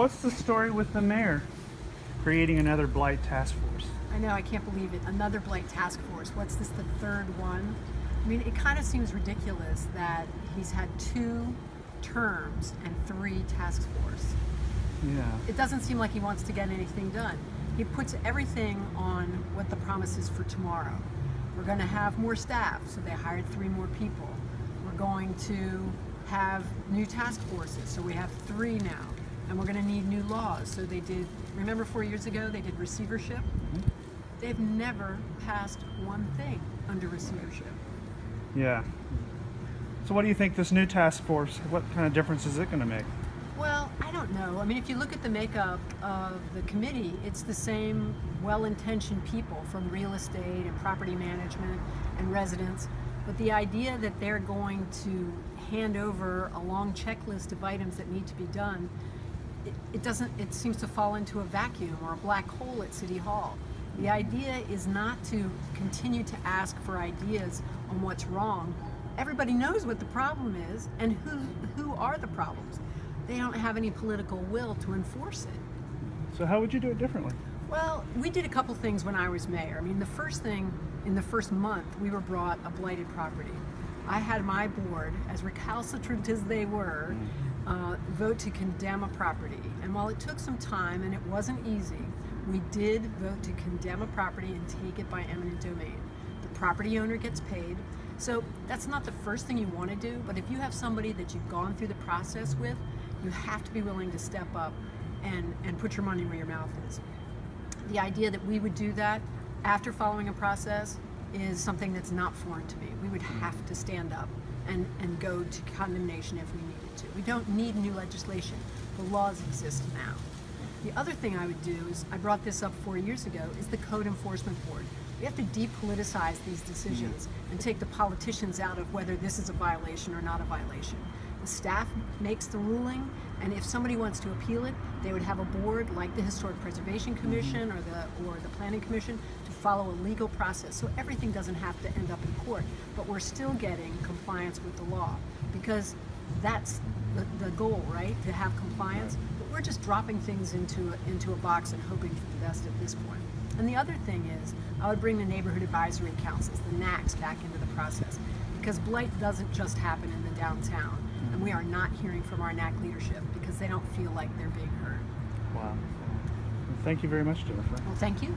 what's the story with the mayor creating another blight task force? I know, I can't believe it. Another blight task force. What's this, the third one? I mean, it kind of seems ridiculous that he's had 2 terms and 3 task force. Yeah. It doesn't seem like he wants to get anything done. He puts everything on what the promise is for tomorrow. We're going to have more staff, so they hired 3 more people. We're going to have new task forces, so we have 3 now. And we're going to need new laws. So they did, remember 4 years ago, they did receivership? Mm-hmm. They've never passed one thing under receivership. Yeah. So what do you think this new task force, what kind of difference is it going to make? Well, I don't know. I mean, if you look at the makeup of the committee, it's the same well-intentioned people from real estate and property management and residents. But the idea that they're going to hand over a long checklist of items that need to be done, it seems to fall into a vacuum or a black hole at City Hall. The idea is not to continue to ask for ideas on what's wrong. Everybody knows what the problem is and who are the problems. They don't have any political will to enforce it. So how would you do it differently? Well, we did a couple things when I was mayor. I mean, the first thing, in the first month, we were brought a blighted property. I had my board, as recalcitrant as they were, vote to condemn a property. And while it took some time and it wasn't easy, we did vote to condemn a property and take it by eminent domain. The property owner gets paid. So that's not the first thing you want to do, but if you have somebody that you've gone through the process with, you have to be willing to step up and put your money where your mouth is. The idea that we would do that after following a process is something that's not foreign to me. We would have to stand up and go to condemnation if we needed to. We don't need new legislation. The laws exist now. The other thing I would do is, I brought this up 4 years ago, is the Code Enforcement Board. We have to depoliticize these decisions and take the politicians out of whether this is a violation or not a violation. The staff makes the ruling, and if somebody wants to appeal it, they would have a board like the Historic Preservation Commission or the Planning Commission to follow a legal process. So everything doesn't have to end up in court, but we're still getting compliance with the law, because that's the goal, right? To have compliance. But we're just dropping things into a box and hoping for the best at this point. And the other thing is, I would bring the neighborhood advisory councils, the NACs, back into the process, because blight doesn't just happen in the downtown, and we are not hearing from our NAC leadership because they don't feel like they're being heard. Wow. Well, thank you very much, Jennifer. Well, thank you.